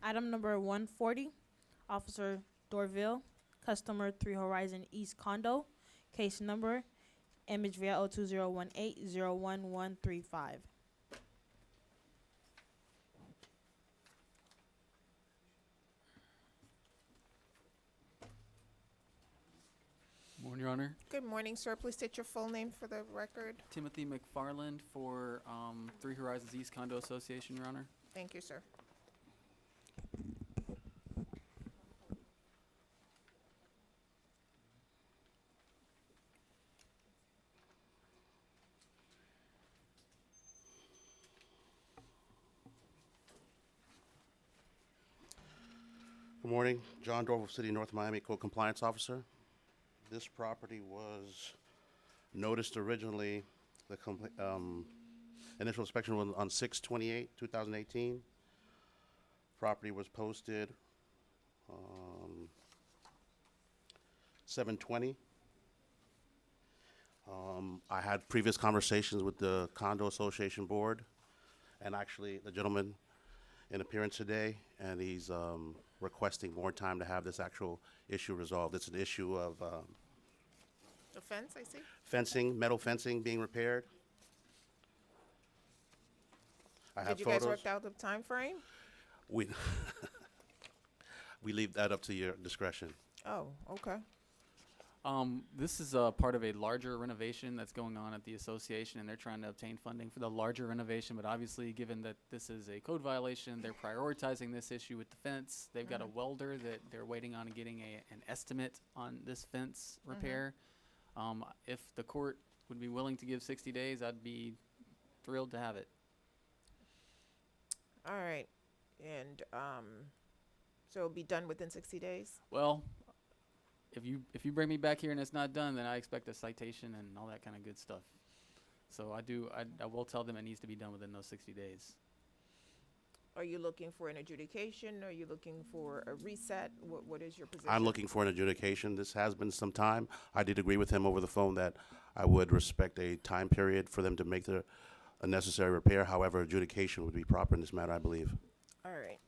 Item number 140, Officer Dorville, customer 3 Horizon East Condo, case number MHVI 02018011135. Morning, Your Honor. Good morning, sir. Please state your full name for the record. Timothy McFarland for Three Horizons East Condo Association, Your Honor. Thank you, sir. Good morning. John Dorval, City of North Miami Code Compliance Officer. This property was noticed originally, the initial inspection was on 6/28/2018. Property was posted 7/20. I had previous conversations with the Condo Association Board, and actually the gentleman in appearance today, and he's requesting more time to have this actual issue resolved. It's an issue of The fence, I see. fencing, metal fencing being repaired. I have Did you guys photos. work out the time frame? We we leave that up to your discretion. Oh, okay. This is part of a larger renovation that's going on at the association, and they're trying to obtain funding for the larger renovation. But obviously, given that this is a code violation, they're prioritizing this issue with the fence. They've got a welder that they're waiting on getting an estimate on this fence repair. If the court would be willing to give 60 days, I'd be thrilled to have it. All right. And so it'll be done within 60 days? Well, if you bring me back here and it's not done, then I expect a citation and all that kind of good stuff. So I will tell them it needs to be done within those 60 days. Are you looking for an adjudication? Are you looking for a reset? What is your position? I'm looking for an adjudication. This has been some time. I did agree with him over the phone that I would respect a time period for them to make a necessary repair. However, adjudication would be proper in this matter, I believe. All right.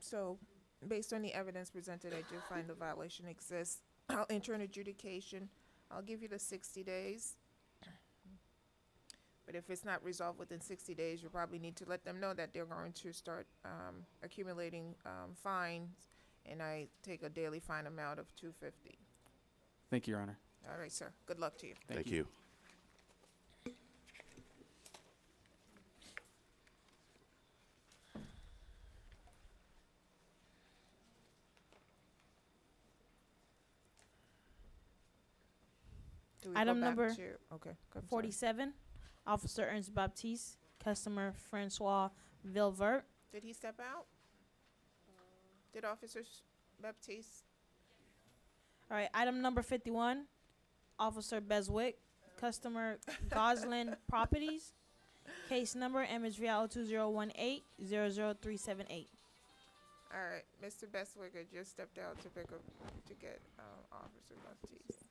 So, based on the evidence presented, I do find the violation exists. I'll enter an adjudication. I'll give you the 60 days. But if it's not resolved within 60 days, you probably need to let them know that they're going to start accumulating fines, and I take a daily fine amount of $250. Thank you, Your Honor. All right, sir. Good luck to you. Thank you. Do we go Item back number to, okay, I'm sorry. 47, Officer Ernst Baptiste, customer Francois Vilvert. Did he step out? Did Officer Baptiste? All right, item number 51, Officer Beswick, customer Goslin Properties, case number MHVI 02018000378. All right, Mr. Bestwicker just stepped out to get Officer Baptiste.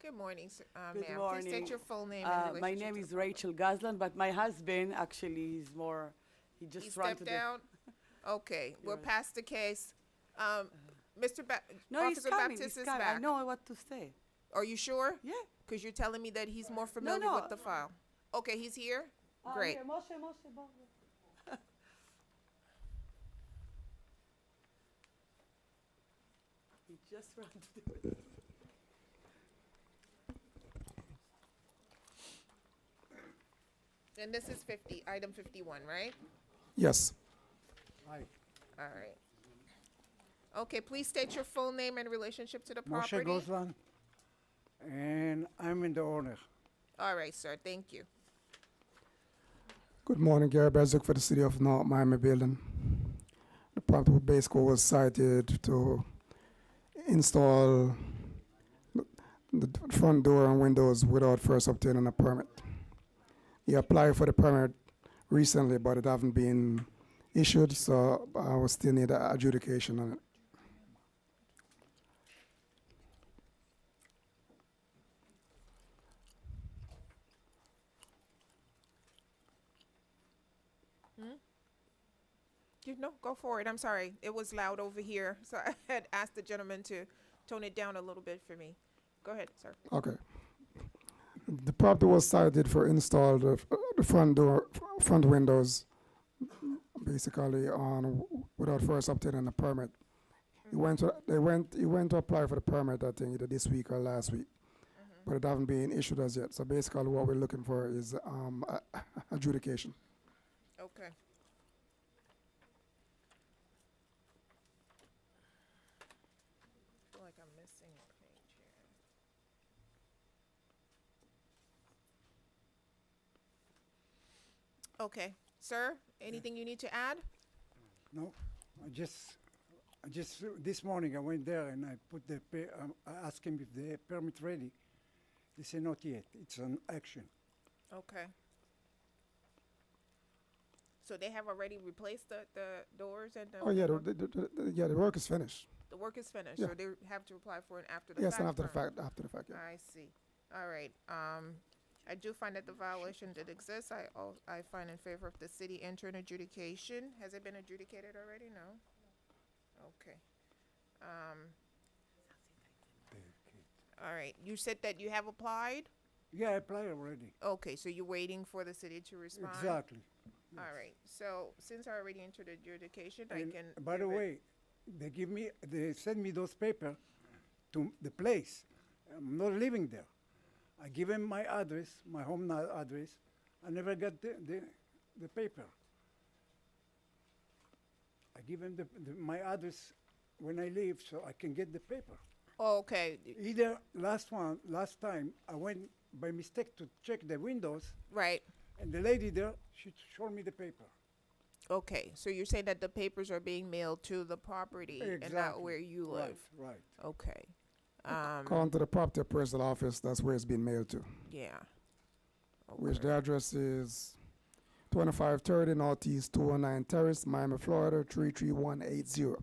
Good morning, sir. Good Ma'am. Please morning. state your full name and My relationship name to is the public. Rachel Gazlan, but my husband actually is more. He just He ran to stepped the. out? Okay, we'll Yes. pass the case. No, he's Officer coming. Baptiste He's is coming. I back. know what to say. Are you sure? Yeah. Because you're telling me that he's more familiar no. with the file. Okay, he's here? Great. Here, Moshe, Moshe. He just ran to the. And this is item 51, right? Yes. All right. Okay, please state your full name and relationship to the property. Moshe Gozlan, and I'm in the owner. All right, sir, thank you. Good morning, Gary Bezick for the City of North Miami building. The property basically was cited to install the front door and windows without first obtaining a permit. He applied for the permit recently, but it haven't been issued, so I will still need an adjudication on it. You know, go for it. I'm sorry. It was loud over here, so I had asked the gentleman to tone it down a little bit for me. Go ahead, sir. Okay. The property was cited for install the front door, front windows, basically without first obtaining a permit. He went to apply for the permit, I think either this week or last week, but it haven't been issued as yet. So basically what we're looking for is adjudication. Okay. Feel like I'm missing a page here. Okay, sir, anything you need to add? No, I just this morning I went there and I put I asked him if the permit ready. They say not yet. It's on action. Okay. So they have already replaced the doors and the. Oh yeah, window? the work is finished. The work is finished, Yeah. so they have to apply for it after the Yes, fact. and after the permit. fact, yeah. I see. All right. I do find that the violation did exist. I find in favor of the city enter an adjudication. Has it been adjudicated already? No. Okay. All right. You said that you have applied? Yeah, I applied already. Okay, so you're waiting for the city to respond? Exactly. All right. So since I already entered adjudication, I And can. by the give it- way, they send me those papers to the place. I'm not living there. I give them my address, my home address. I never got the paper. I give them my address when I leave so I can get the paper. Oh, okay. Either last time I went by mistake to check the windows, Right. and the lady there, she showed me the paper. Okay. So you're saying that the papers are being mailed to the property and not Exactly. where you live? Right. Okay. According to the property appraisal office, that's where it's been mailed to, Yeah. which Okay. the address is 2530 Northeast 209 Terrace, Miami, Florida 33180.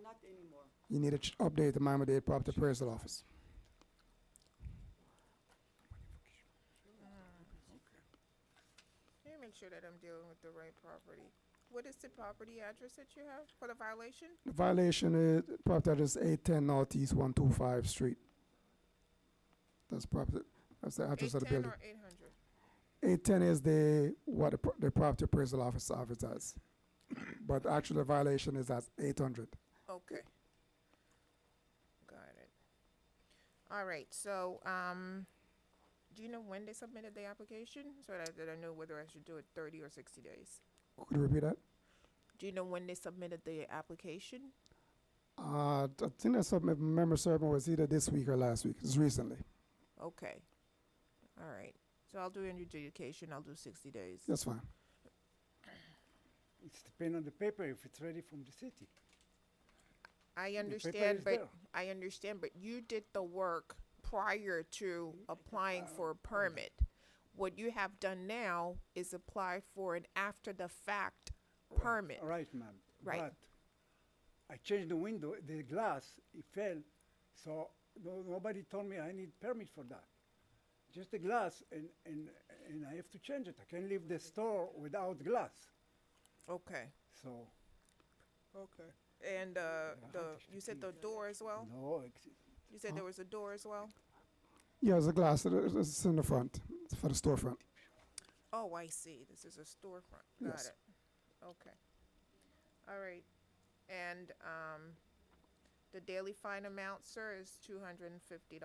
Not anymore. You need to update the Miami-Dade property appraisal office. Let me make sure that I'm dealing with the right property. What is the property address that you have for the violation? The violation is property address 810 Northeast 125 Street. That's property. That's the address of the 810 building. or 800? 810 is the property appraisal office advertised, but actually the violation is at 800. Okay. Got it. All right, so, do you know when they submitted the application? So that I know whether I should do it 30 or 60 days. Could you repeat that? Do you know when they submitted the application? I think I submitted, memory server was either this week or last week. It's recently. Okay. All right. So I'll do an adjudication. I'll do 60 days. That's fine. It's depend on the paper if it's ready from the city. I paper understand, is but there. I understand, but you did the work prior to applying for a permit. What you have done now is apply for an after the fact permit. Right, ma'am. Right. But I changed the window, the glass, it fell, so nobody told me I need permit for that. Just the glass, and I have to change it. I can't leave the store without glass. Okay. So Okay. And you said the door as well? no, You said there was a door as well? Yeah, there's a glass. It's in the front. It's for the storefront. Oh, I see. This is a storefront. Got Yes. it. Okay. All right. And the daily fine amount, sir, is $250.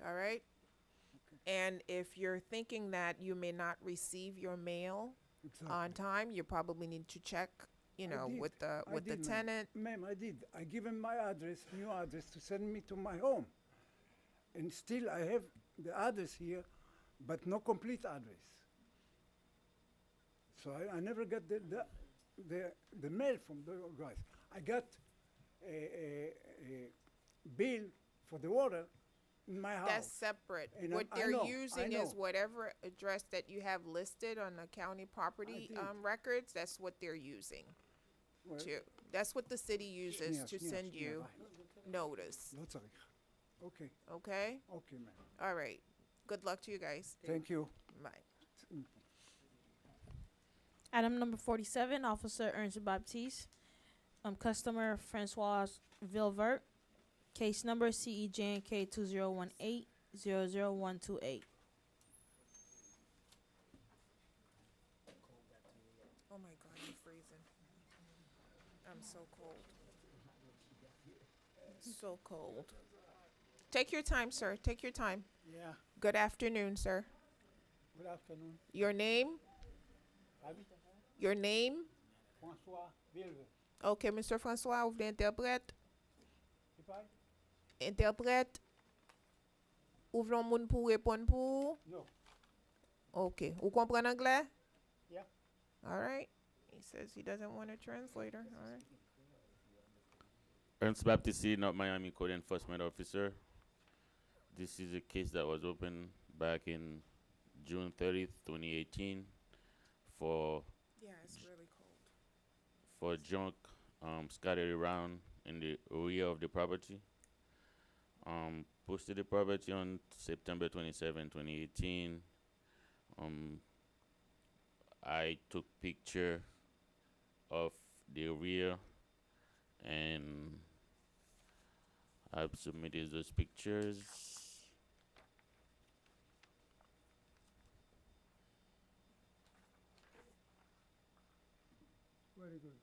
All right. And if you're thinking that you may not receive your mail on time, you probably need to check, you know, did. with the I did, ma'am. tenant. Ma'am, I did. I give him my address, new address, to send me to my home. And still I have the address here, but no complete address. So I never got the mail from the guys. I got a bill for the water in my house. That's separate. And What I they're know, using I is know. whatever address that you have listed on the county property did. records. That's what they're using Well, to. That's what the city uses Yes, to yes, send yes, you right. notice. No, sorry. Okay, Okay. okay, ma'am. All right. Good luck to you guys. Thank you. Bye. Item number 47, Officer Ernest Baptiste, customer Francois Vilvert, case number CEJNK 2018-00128. Oh my God, I'm freezing. I'm so cold. So cold. Take your time, sir. Take your time. Yeah, Good afternoon, sir. good afternoon. Your name? Abi, Your name? François Vilve. Ok, Mr. François, vous voulez interprète? C'est pas? Interprète? Ou vlon moun pou répondre pour? No. Ok. Ou comprenez anglais? Yeah. All right. He says he doesn't want a translator. All right. Ernst Baptiste, North Miami Code Enforcement Officer. This is a case that was opened back in June 30th, 2018 for Yeah, it's really cold. junk scattered around in the rear of the property. Posted the property on September 27, 2018. I took picture of the rear and I've submitted those pictures. Very good.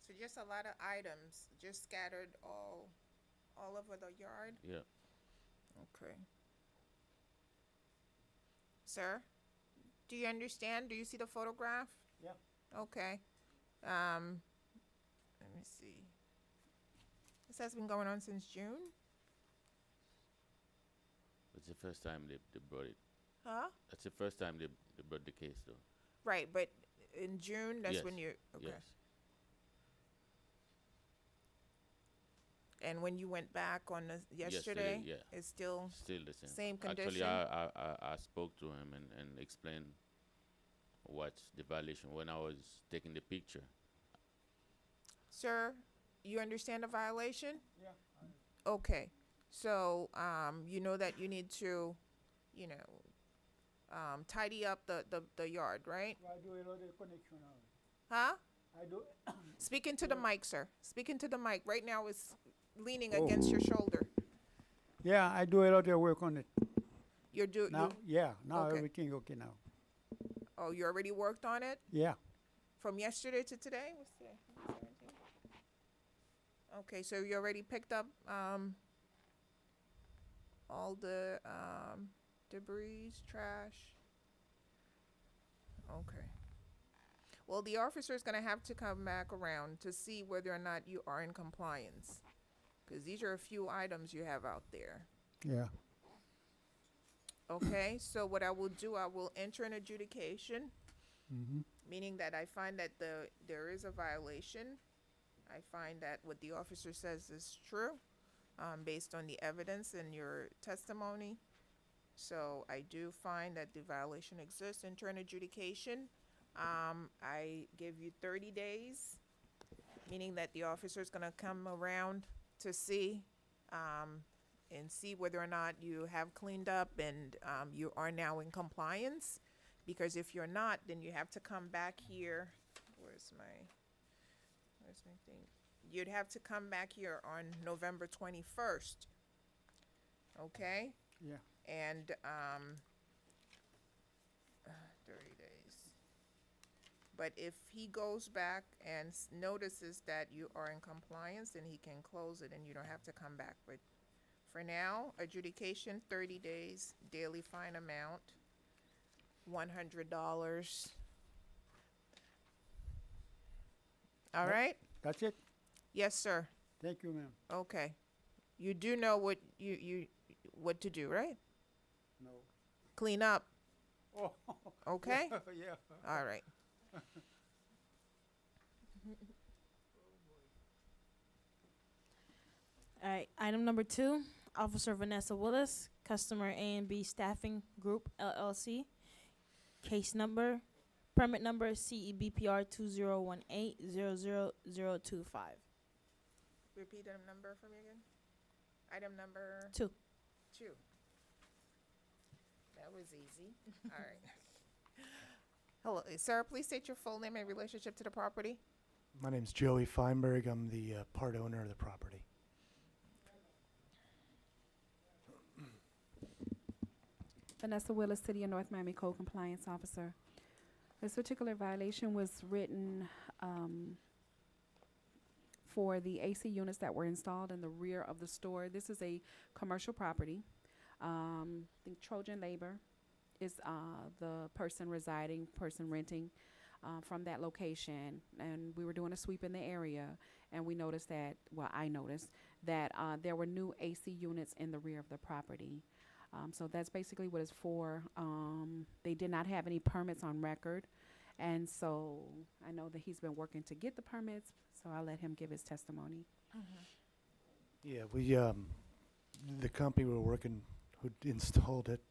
So just a lot of items just scattered all over the yard. Yeah. Okay. Sir, do you understand? Do you see the photograph? Yeah. Okay. Let me see. This has been going on since June? It's the first time they brought it. Huh? That's the first time they brought the case, though. Right, but in June, that's Yes. when you, okay. Yes. And when you went back on the yesterday, yeah. it's still Still the same. same Actually, condition? I spoke to him and explained what's the violation when I was taking the picture. Sir, you understand the violation? Yeah. Okay, so, you know that you need to, tidy up the yard, right? I do a lot of connection now. Huh? I do. Speak into the mic, sir. Speak into the mic. Right now it's leaning against your shoulder. Yeah, I do a lot of work on it. You're do, Now, you, yeah, now Okay. everything okay now. oh, you already worked on it? Yeah. From yesterday to today? What's today? 17? Okay, so you already picked up, all the, debris, trash? Okay. Well, the officer is gonna have to come back around to see whether or not you are in compliance. Cause these are a few items you have out there. Yeah. Okay, so what I will do, I will enter an adjudication, Mm-hmm. meaning that I find that there is a violation. I find that what the officer says is true, based on the evidence in your testimony. So I do find that the violation exists, enter an adjudication. I give you 30 days, meaning that the officer is gonna come around to see, and see whether or not you have cleaned up and, you are now in compliance. Because if you're not, then you have to come back here. Where's my thing? You'd have to come back here on November 21st. Okay? Yeah. And, 30 days. But if he goes back and notices that you are in compliance, then he can close it and you don't have to come back. But for now, adjudication, 30 days, daily fine amount, $100. All Yep. right? That's it. Yes, sir. Thank you, ma'am. Okay. You do know what what to do, right? No. Clean up. Oh. Okay? Yeah. All right. All right, item number 2, Officer Vanessa Willis, customer A&B Staffing Group LLC. Case number, permit number CEBPR 2018-00025. Repeat item number for me again. Item number 2. 2. That was easy. All right. Hello, sir, please state your full name and relationship to the property. My name's Joey Feinberg. I'm the part owner of the property. Vanessa Willis, City of North Miami Code Compliance Officer. This particular violation was written for the AC units that were installed in the rear of the store. This is a commercial property. I think Trojan Labor is the person residing, person renting from that location. And we were doing a sweep in the area, and we noticed that, well, I noticed that there were new AC units in the rear of the property. So that's basically what it's for. They did not have any permits on record. And so I know that he's been working to get the permits, so I'll let him give his testimony. Yeah, the company we were working, who installed it,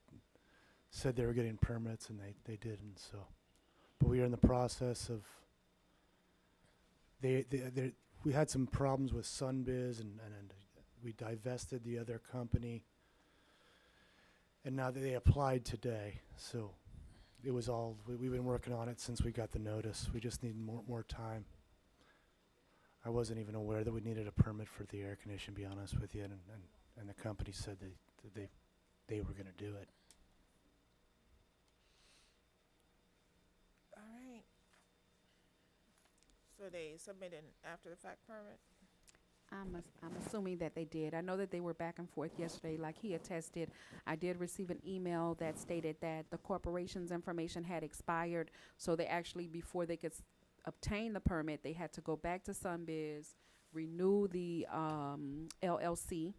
said they were getting permits, and they didn't, so. But we are in the process of, we had some problems with Sunbiz, and we divested the other company. And now that they applied today, so it was all, we've been working on it since we got the notice. We just need more time. I wasn't even aware that we needed a permit for the air conditioning, to be honest with you, and the company said they were gonna do it. All right. So they submitted an after-the-fact permit? I'm assuming that they did. I know that they were back and forth yesterday, like he attested. I did receive an email that stated that the corporation's information had expired, so they actually, before they could obtain the permit, they had to go back to Sunbiz, renew the LLC,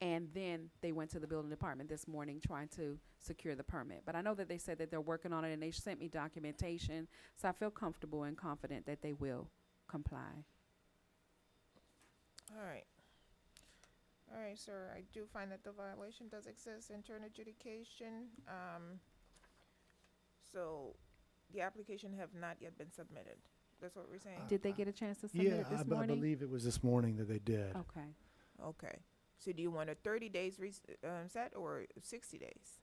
and then they went to the building department this morning trying to secure the permit. But I know that they said that they're working on it, and they sent me documentation, so I feel comfortable and confident that they will comply. All right. All right, sir, I do find that the violation does exist, intern adjudication. So the application have not yet been submitted. That's what we're saying? Did they get a chance to submit it this I morning? believe it was this morning that they did. Okay. Okay. So do you want a 30 days set or 60 days?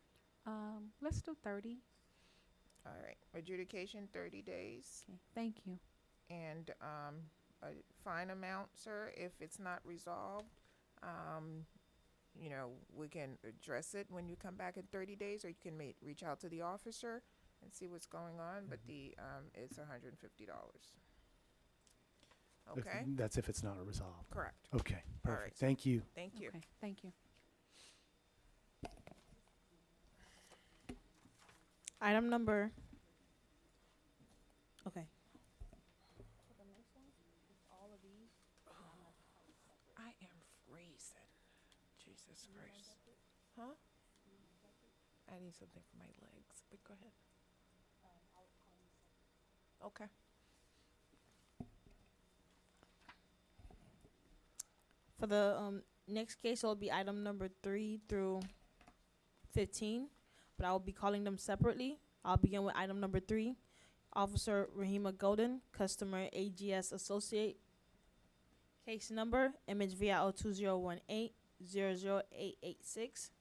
Let's do 30. All right, adjudication 30 days. Okay. Thank you. And a fine amount, sir, if it's not resolved. You know, we can address it when you come back in 30 days, or you can reach out to the officer and see what's going on, but it's $150. Okay? That's if it's not resolved. Correct. Okay, All perfect. right. Thank you. Thank you. Okay. Thank you. Item number. Okay. I am freezing. Jesus Christ. Huh? I need something for my legs, but go ahead. Okay. For the next case, it'll be item number 3 through 15, but I will be calling them separately. I'll begin with item number 3. Officer Rahima Golden, customer AGS Associate. Case number image VIO 2018-00886.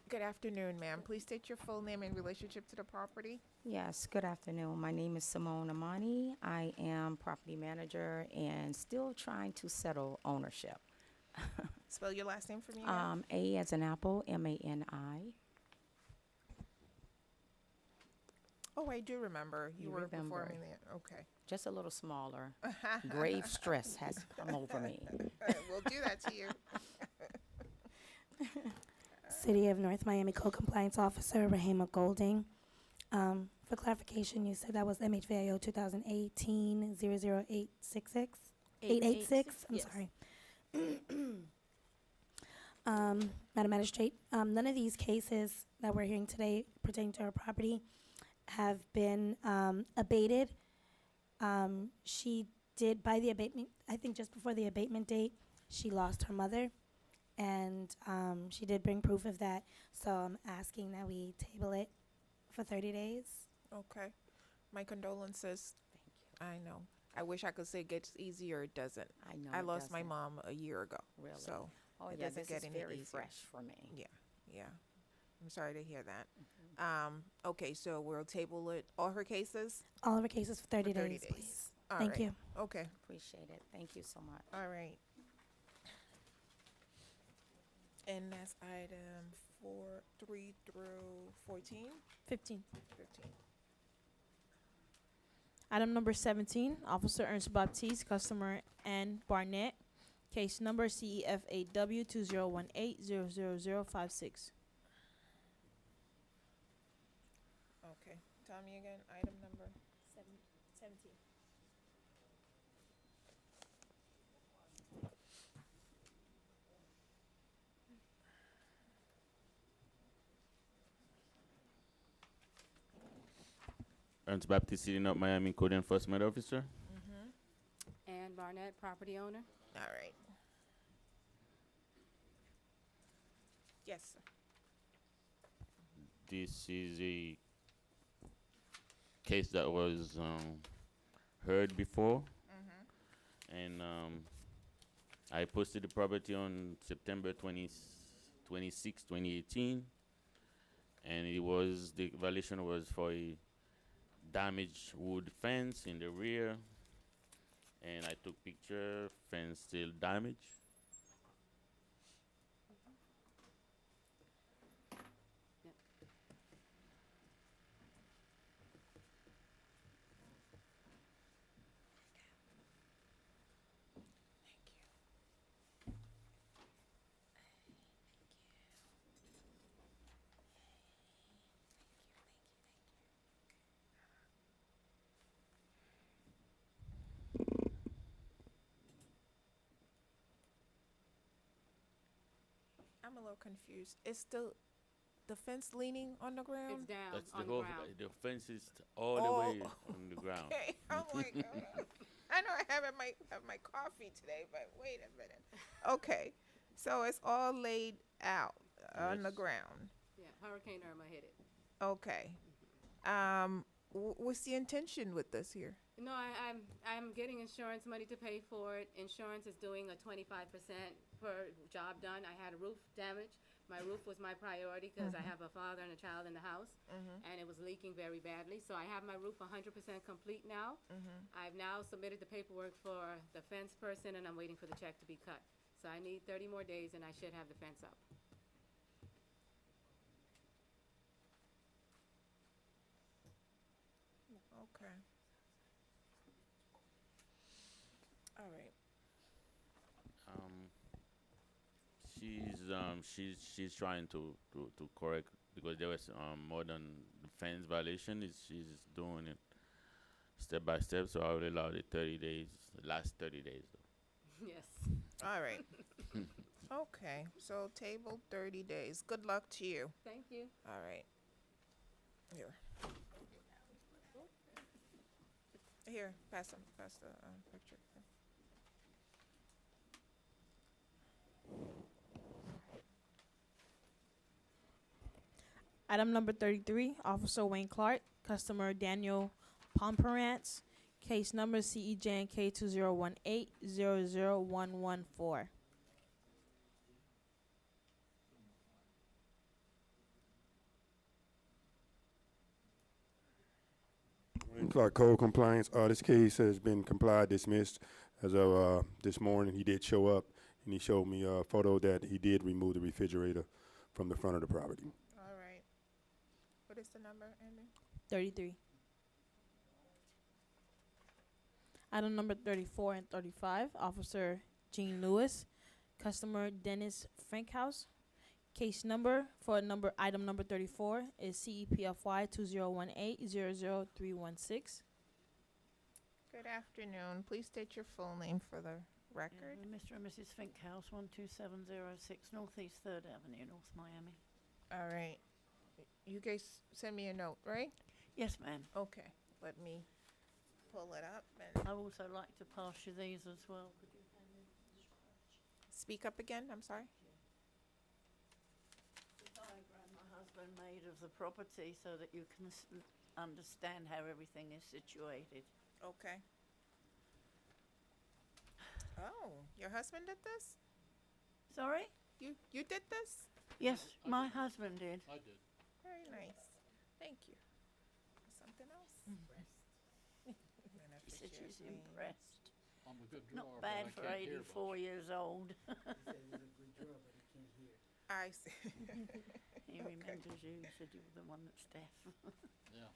Good afternoon, ma'am. Please state your full name and relationship to the property. Yes, good afternoon. My name is Simone Amani. I am property manager and still trying to settle ownership. Spell your last name for me again. A as an apple, M-A-N-I. Oh, I do remember. You You were before remember. me there. Okay. Just a little smaller. Grave stress has come over me. We'll do that to you. City of North Miami Code Compliance Officer Rahima Golding. For clarification, you said that was MHVIO 2018-00866? 886? I'm Yes. sorry. Madam Magistrate, none of these cases that we're hearing today pertaining to our property have been abated. She did, by the abatement, I think just before the abatement date, she lost her mother, and she did bring proof of that. So I'm asking that we table it for 30 days. Okay. My condolences. Thank I know. I wish I could say it gets easier. It doesn't. you. I know I it lost my doesn't. mom a year ago. Really? So, Oh, it yeah, doesn't this get is any very easier. fresh for me. yeah. I'm sorry to hear that. Okay, so we'll table it. All her cases? All of our cases for 30, 30 days, days. please. All Thank right. you. Okay. Appreciate it. Thank you so much. All right. And that's item 3 through 14? 15. 15. Item number 17, Officer Ernst Baptiste, customer Ann Barnett. Case number CEFAW 2018-00056. Okay. Tell me again, item number. 17. Ernst Baptiste, City North Miami Code Enforcement Officer. Mm-hmm. And Barnett, property owner. All right. Yes, sir. This is a case that was heard before, and I posted the property on September 26, 2018, and the violation was for a damaged wood fence in the rear, and I took picture, fence still damaged. I'm a little confused. Is the fence leaning on the ground? It's down That's the on the whole, ground. the fence is all the Oh, way on the ground. Okay. I'm like, I know I haven't have my coffee today, but wait a minute. Okay. So it's all laid out on the Yes. ground. Yeah, Hurricane Irma hit it. Okay. What's the intention with this here? No, I'm getting insurance money to pay for it. Insurance is doing a 25% per job done. I had a roof damage. My roof was my priority because I have a father and a child in the house, and it was leaking very badly. So I have my roof 100% complete now. I've now submitted the paperwork for the fence person, and I'm waiting for the check to be cut. So I need 30 more days, and I should have the fence up. Okay. All right. She's trying to correct because there was more than the fence violation. She's doing it step by step. So I will allow the 30 days, the last 30 days. Though. Yes. All right. Okay. So table 30 days. Good luck to you. Thank you. All right. Here. Here, pass the picture. Item number 33, Officer Wayne Clark, customer Daniel Pomperance. Case number CEJNK 2018-00114. Clark, Code Compliance. This case has been complied, dismissed as of this morning. He did show up, and he showed me a photo that he did remove the refrigerator from the front of the property. All right. What is the number, Andy? 33. Item number 34 and 35, Officer Gene Lewis, customer Dennis Frankhouse. Case number for item number 34 is CEPFY 2018-00316. Good afternoon. Please state your full name for the record. Mr. and Mrs. Finkhouse, 12706 Northeast 3rd Avenue, North Miami. All right. You guys send me a note, right? Yes, ma'am. Okay. Let me pull it up and I also like to pass you these as well. Could you hand me speak up again. I'm sorry. the diagram my husband made of the property so that you can understand how everything is situated? Okay. Oh, your husband did this? Sorry? You did this? Yes, my husband did. I did. Very nice. Thank you. Something else? He said she's impressed. I'm a good drawer, Not but I bad for can't hear 84 years old. I see. He remembers you. He said you were the one that's deaf. Yeah.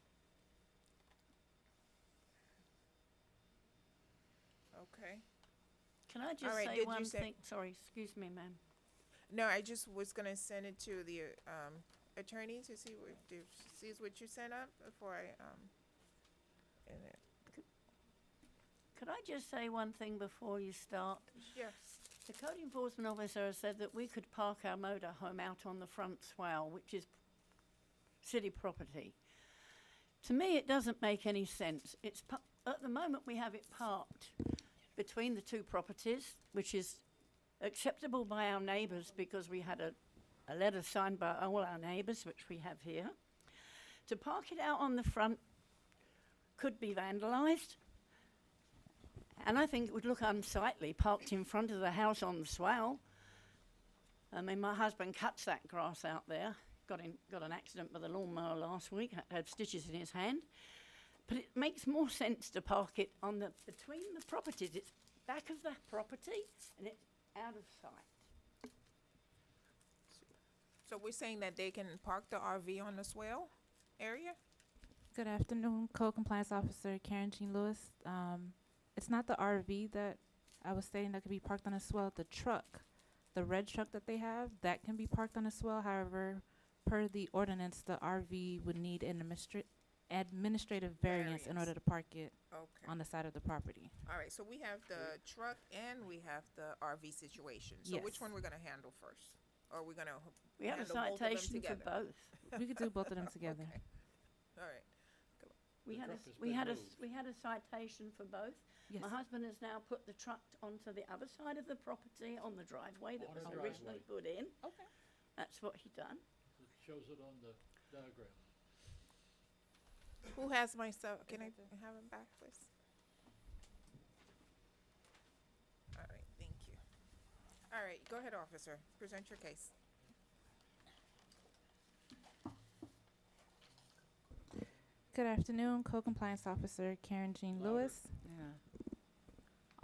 Okay. Can I just right, say did you one say- thing? Sorry, excuse me, ma'am. No, I just was gonna send it to the attorney to see what you sent up before I and it, Could I just say one thing before you start? yes. The code enforcement officer has said that we could park our motorhome out on the front swale, which is city property. To me, it doesn't make any sense. At the moment, we have it parked between the two properties, which is acceptable by our neighbours because we had a letter signed by all our neighbours, which we have here. To park it out on the front could be vandalised. And I think it would look unsightly parked in front of the house on the swale. I mean, my husband cuts that grass out there. Got an accident with a lawnmower last week, had stitches in his hand. But it makes more sense to park it between the properties. It's back of the property and it's out of sight. So we're saying that they can park the RV on the swale area? Good afternoon, Code Compliance Officer Karen Jean Lewis. It's not the RV that I was stating that could be parked on a swell. The truck, the red truck that they have, that can be parked on a swell. However, per the ordinance, the RV would need an administrative variance in order to park it Okay. on the side of the property. All right, so we have the truck and we have the RV situation. So which Yes. one we're gonna handle first? Or are we gonna We have a handle both of them citation for together? both. We could do both of them together. Okay. All right. We The had a, truck has we been had a, moved. we had a citation for both. Yes. My husband has now put the truck onto the other side of the property on the driveway that On was the originally put in. Okay. That's what he done. It shows it on the diagram. Who has my stuff? Can I have it back, please? All right, thank you. All right, go ahead, officer. Present your case. Good afternoon, Code Compliance Officer Karen Jean Lewis. Yeah.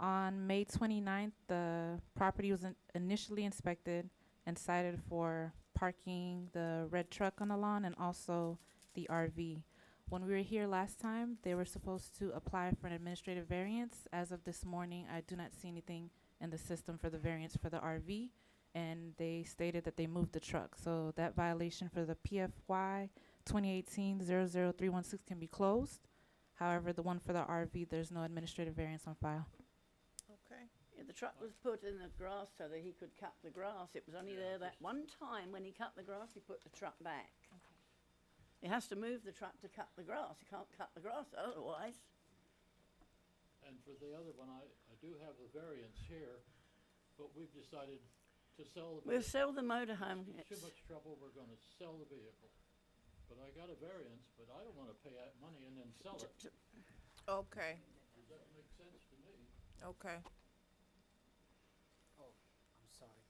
On May 29th, the property was initially inspected and cited for parking the red truck on the lawn and also the RV. When we were here last time, they were supposed to apply for an administrative variance. As of this morning, I do not see anything in the system for the variance for the RV, and they stated that they moved the truck. So that violation for the PFY 2018-00316 can be closed. However, the one for the RV, there's no administrative variance on file. Okay. Yeah, the truck was put in the grass so that he could cut the grass. It was only there that one time when he cut the grass, he put the truck back. He has to move the truck to cut the grass. He can't cut the grass otherwise. And for the other one, I do have the variance here, but we've decided to sell the We'll vehicle. sell the motorhome. It's too much trouble, we're gonna sell the vehicle. But I got a variance, but I don't wanna pay that money and then sell it. Okay, Does that make sense to me? okay. Oh, I'm sorry.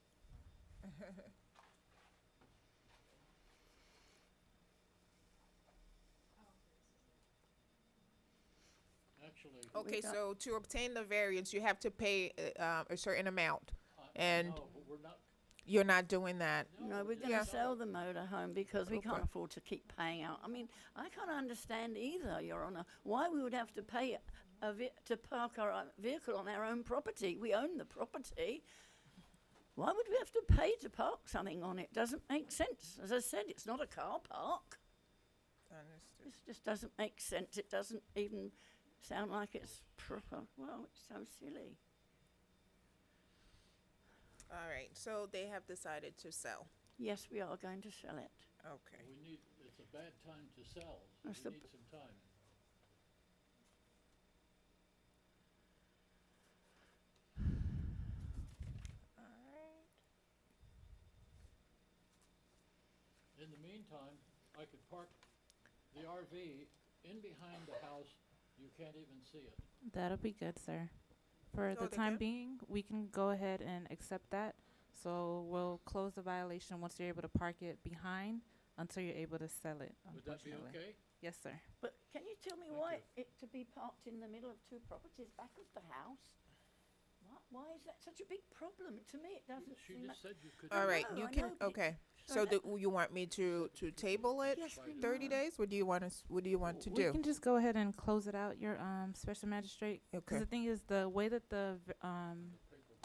actually. Okay, don't- so to obtain the variance, you have to pay a certain amount, and No, but we're not, you're not doing that. No, we're going to Yeah. sell the motorhome because we can't Okay. afford to keep paying out. I mean, I can't understand either, Your Honour, why we would have to pay to park our vehicle on our own property. We own the property. Why would we have to pay to park something on it? Doesn't make sense. As I said, it's not a car park. Understood. This just doesn't make sense. It doesn't even sound like it's proper. Well, it's so silly. All right, so they have decided to sell. Yes, we are going to sell it. Okay. we need, it's a bad time to sell, so That's we the need some time. All right. In the meantime, I could park the RV in behind the house, you can't even see it. That'll be good, sir. For Oh, the they time can? being, we can go ahead and accept that. So we'll close the violation once you're able to park it behind until you're able to sell it, Would that be unfortunately. okay? Yes, sir. But can you tell me Thank why you. it to be parked in the middle of two properties back of the house? Why is that such a big problem? To me, it doesn't She seem like. just said you could. All right, know, you I can, know, but- okay. so So that- you want me to table it Yes, we 30 are. days? What do you want us, what do you want to We do? can just go ahead and close it out, your special magistrate. Okay. Because the thing is, the way that the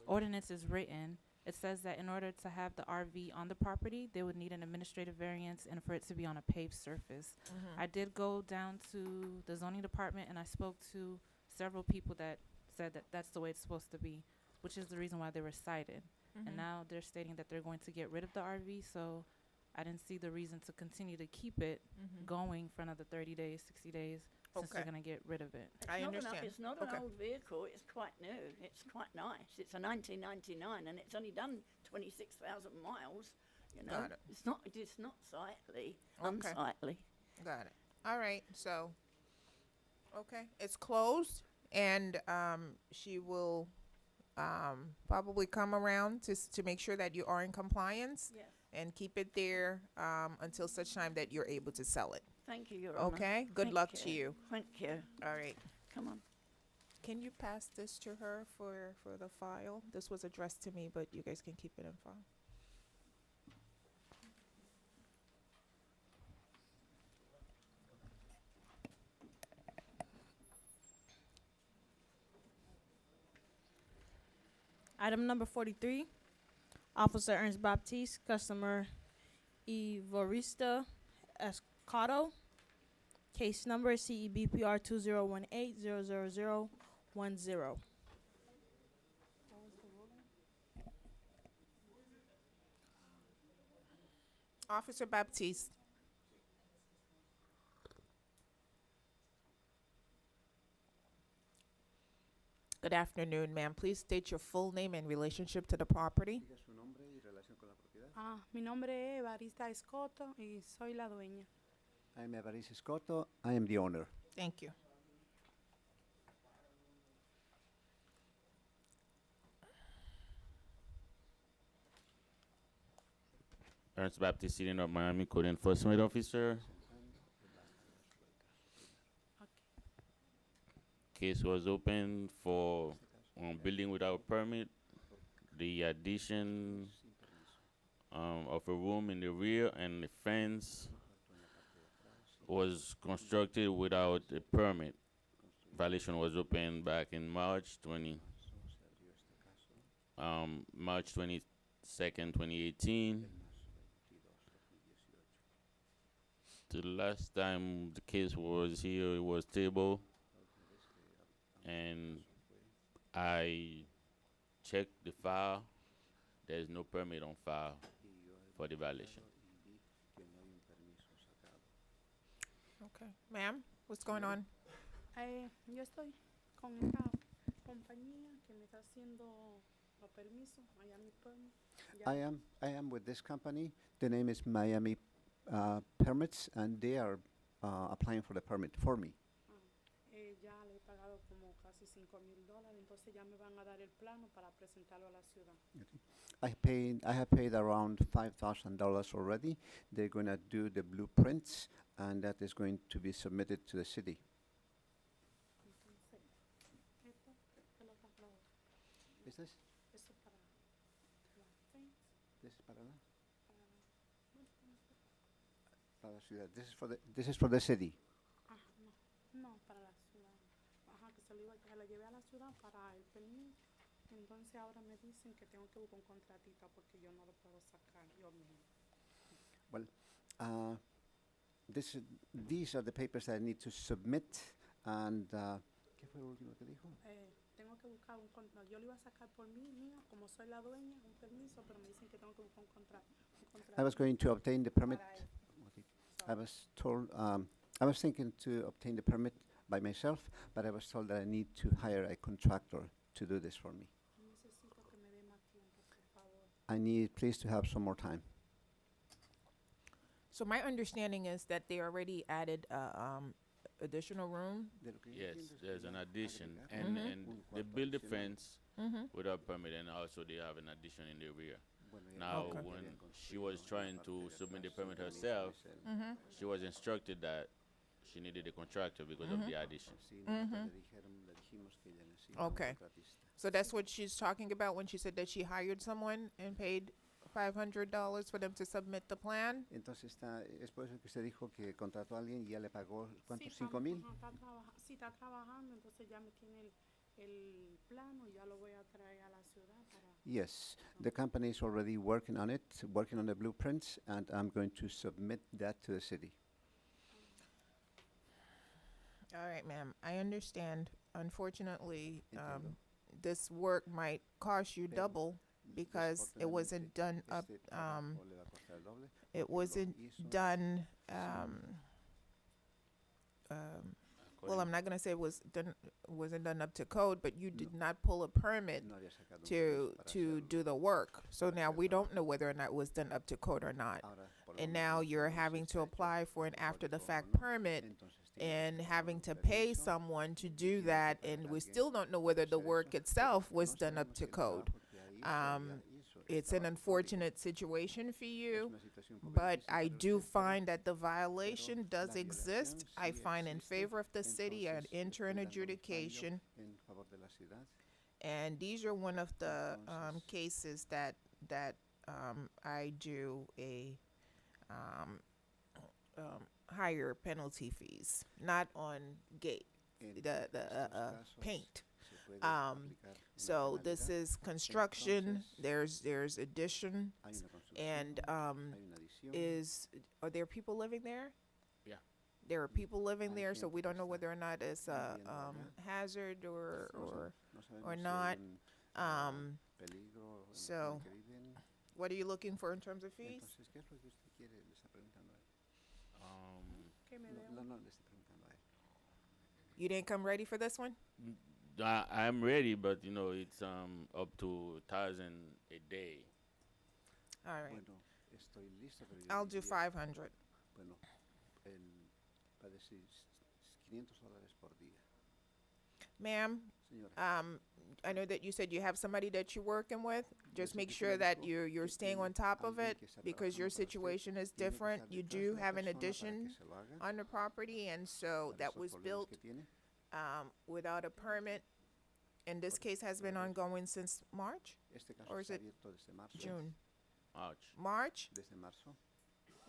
ordinance is written, it says that in order to have the RV on the property, they would need an administrative variance and for it to be on a paved surface. Mhm. I did go down to the zoning department and I spoke to several people that said that that's the way it's supposed to be, which is the reason why they were cited. Mhm. And now they're stating that they're going to get rid of the RV, so I didn't see the reason to continue to keep it Mhm. going for another 30 days, 60 days, since they're Okay. going to get rid of it. I It's not understand. It's not Okay. an old vehicle. It's quite new. It's quite nice. It's a 1999, and it's only done 26,000 miles. You know, Got it. it's not. It's not sightly. Okay. Unsightly. Got it. All right, so, okay, it's closed, and she will probably come around to make sure that you are in compliance Yes. and keep it there until such time that you're able to sell it. Thank you, Your Honour. Okay? Good Thank luck to you. Thank you. All right. Come on. Can you pass this to her for the file? This was addressed to me, but you guys can keep it in file. Item number 43, Officer Ernest Baptiste, customer Evarista Escato. Case number CEBPR 2018-000010. Officer Baptiste. Good afternoon, ma'am. Please state your full name and relationship to the property. Mi nombre es Evarista Escoto y soy la dueña. I'm Evaristo Scotto. I am the owner. Thank you. Ernest Baptiste, City of Miami Code Enforcement Officer. Case was opened for building without permit. The addition of a room in the rear and the fence was constructed without a permit. Violation was opened back in March 22nd, 2018. The last time the case was here, it was tabled, and I checked the file. There's no permit on file for the violation. Okay. Ma'am, what's going on? Yo estoy con esta compañía que me está haciendo los permisos, Miami Permit. Ya- I am with this company. The name is Miami Permits, and they are applying for the permit for me. Ya le he pagado como casi $5,000, entonces ya me van a dar el plano para presentarlo a la ciudad. I have paid around $5,000 already. They're going to do the blueprints, and that is going to be submitted to the city. is this? Eso es para la fence, This is para la, para, bueno, para la ciudad. This is for the city. ajá, no, para la ciudad. Ajá, que se la llevé a la ciudad para el permiso. Entonces ahora me dicen que tengo que buscar un contratista porque yo no lo puedo sacar yo mismo. Well, these are the papers that I need to submit, and ¿qué fue lo último que dijo? Tengo que buscar un contrato. Yo lo iba a sacar por mí, mío, como soy la dueña, un permiso, pero me dicen que tengo que buscar un contrato. I was going to obtain the permit. para él. Okay. I was told, I was thinking to obtain the permit by myself, but I was told that I need to hire a contractor to do this for me. Necesito que me dé más tiempo, por favor. I need, please, to have some more time. So my understanding is that they already added additional room. Yes, there's an addition, and they build a fence without permit, and also they have an addition in the rear. Now, Okay. when she was trying to submit the permit herself, she was instructed that she needed a contractor because of the addition. Okay. So that's what she's talking about when she said that she hired someone and paid $500 for them to submit the plan. Entonces es por eso que usted dijo que contrató a alguien y ya le pagó, ¿cuánto? Sí, 5,000. Sí, está trabajando, entonces ya me tiene el plano, ya lo voy a traer a la ciudad para... Yes, the company is already working on it, working on the blueprints, and I'm going to submit that to the city. All right, ma'am. I understand. Unfortunately, this work might cost you double because it wasn't done up. It wasn't done. Well, I'm not gonna say it wasn't done up to code, but you did not pull a permit to do the work. So now we don't know whether or not it was done up to code or not. And now you're having to apply for an after the fact permit and having to pay someone to do that, and we still don't know whether the work itself was done up to code. It's an unfortunate situation for you, but I do find that the violation does exist. I find in favor of the city and enter an adjudication. And these are one of the cases that I do a higher penalty fees, not on gate, the paint. So this is construction. There's addition, and are there people living there? Yeah. There are people living there, so we don't know whether or not it's a hazard or not. So, what are you looking for in terms of fees? You didn't come ready for this one? I'm ready, but you know it's up to 1,000 a day. All right. I'll do 500. Bueno, para decir $500 por día. Ma'am, I know that you said you have somebody that you're working with. Just make sure that you're staying on top of it because your situation is different. You do have an addition on the property, and so that was built without a permit. And this case has been ongoing since March? Or is it June? March. March? Desde marzo.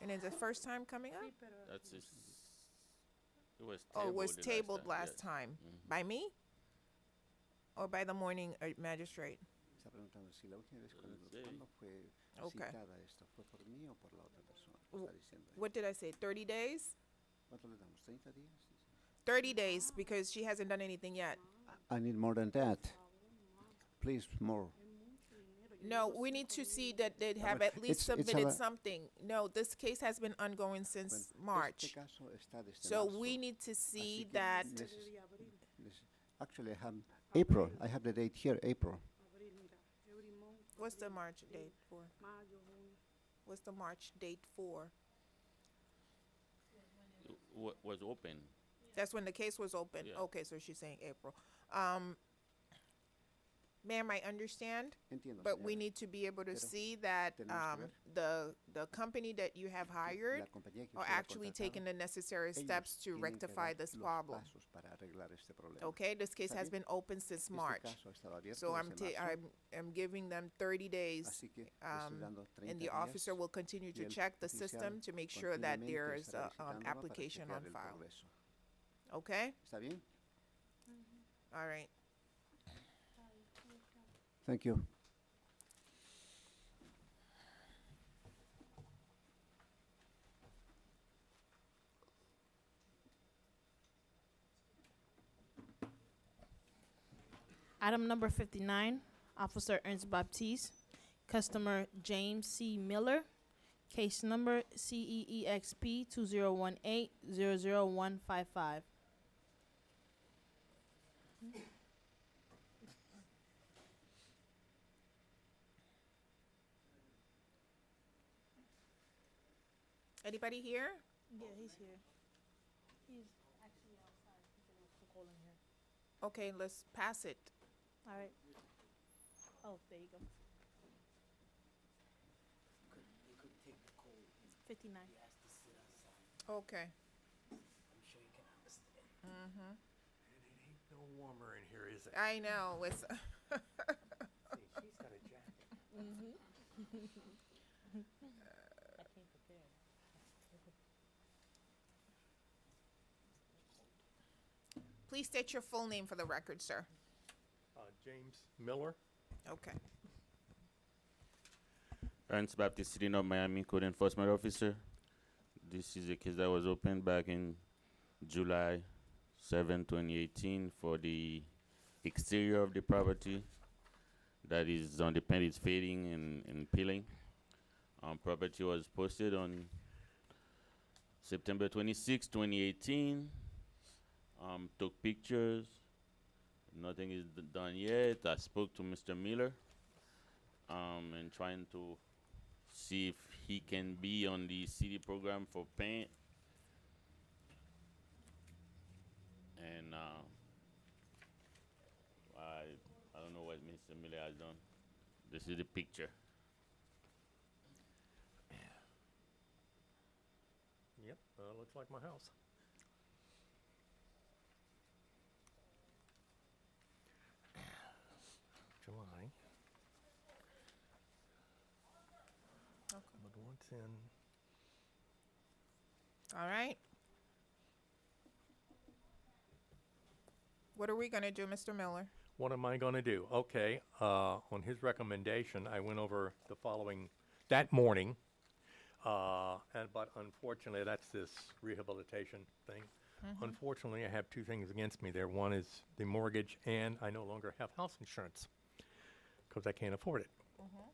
And it's the first time coming up? That's it. It was tabled. Oh, it was the tabled yes. last time. By me? Or by the morning magistrate? Está preguntando si la última vez cuando fue Okay. citada esto, ¿fue por mí o por la otra persona? W- Está diciendo ahí. What did I say, 30 days? ¿Cuánto le damos? ¿30 días? 30 days because she hasn't done anything yet. I need more than that. Please, more. No, we need to see that they have but at least it's a submitted la- something. No, this case has been ongoing since March. Este caso está desde So marzo. we need to see Así que that. Actually, I have April. I have the date here, April. What's the March date for? What's the March date for? Was open. That's when the case was open. Yeah. Okay, so she's saying April. Ma'am, I understand, Entiendo, but we señora. need to be able to Pero see that tenemos que ver. the company that you have hired La compañía que are usted ha actually contratado, taking the necessary ellos steps to tienen que rectify dar this los problem. pasos para arreglar este problema. Okay, this case ¿Está has bien? been open since Este March. caso ha estado abierto So desde marzo, I'm giving them 30 days, así que le estoy dando 30 and the días, officer will continue y to el check the oficial system to make sure that continuamente there is estará a, visitándola para application chequear on el file. progreso. Okay? ¿Está bien? All right. Thank you. Item number 59, Officer Ernst Baptiste, customer James C. Miller, case number CEEXP 2018-00155. Anybody here? Yeah, he's here. He's actually outside. He said it was too cold in here. Okay, let's pass it. All right. Oh, there you go. 59. Okay. And it ain't no warmer in here, is it? I know, it's, See, she's got a jacket. I came prepared. please state your full name for the record, sir. James Miller. Okay. Ernst Baptiste, City of Miami Code Enforcement Officer. This is a case that was opened back in July 7, 2018 for the exterior of the property that is on the paint is fading and peeling. Property was posted on September 26, 2018. Took pictures. Nothing is done yet. I spoke to Mr. Miller and trying to see if he can be on the city program for paint. And I don't know what Mr. Miller has done. This is the picture. Yep, looks like my house. July. Okay. But what's in? All right. What are we gonna do, Mr. Miller? What am I gonna do? Okay, on his recommendation, I went over the following, that morning, but unfortunately, that's this rehabilitation thing. Unfortunately, I have two things against me there. One is the mortgage, and I no longer have house insurance because I can't afford it.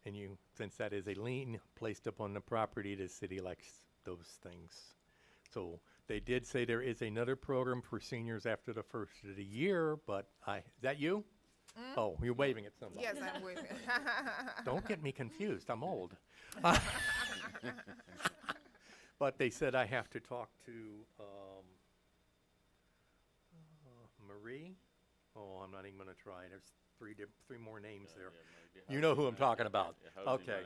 And since that is a lien placed upon the property, the city likes those things. So they did say there is another program for seniors after the first of the year, but is that you? Oh, you're waving at somebody. Yes, I'm with you. Don't get me confused, I'm old. But they said I have to talk to Marie. Oh, I'm not even gonna try. There's three more names there. You know who I'm talking about. Okay.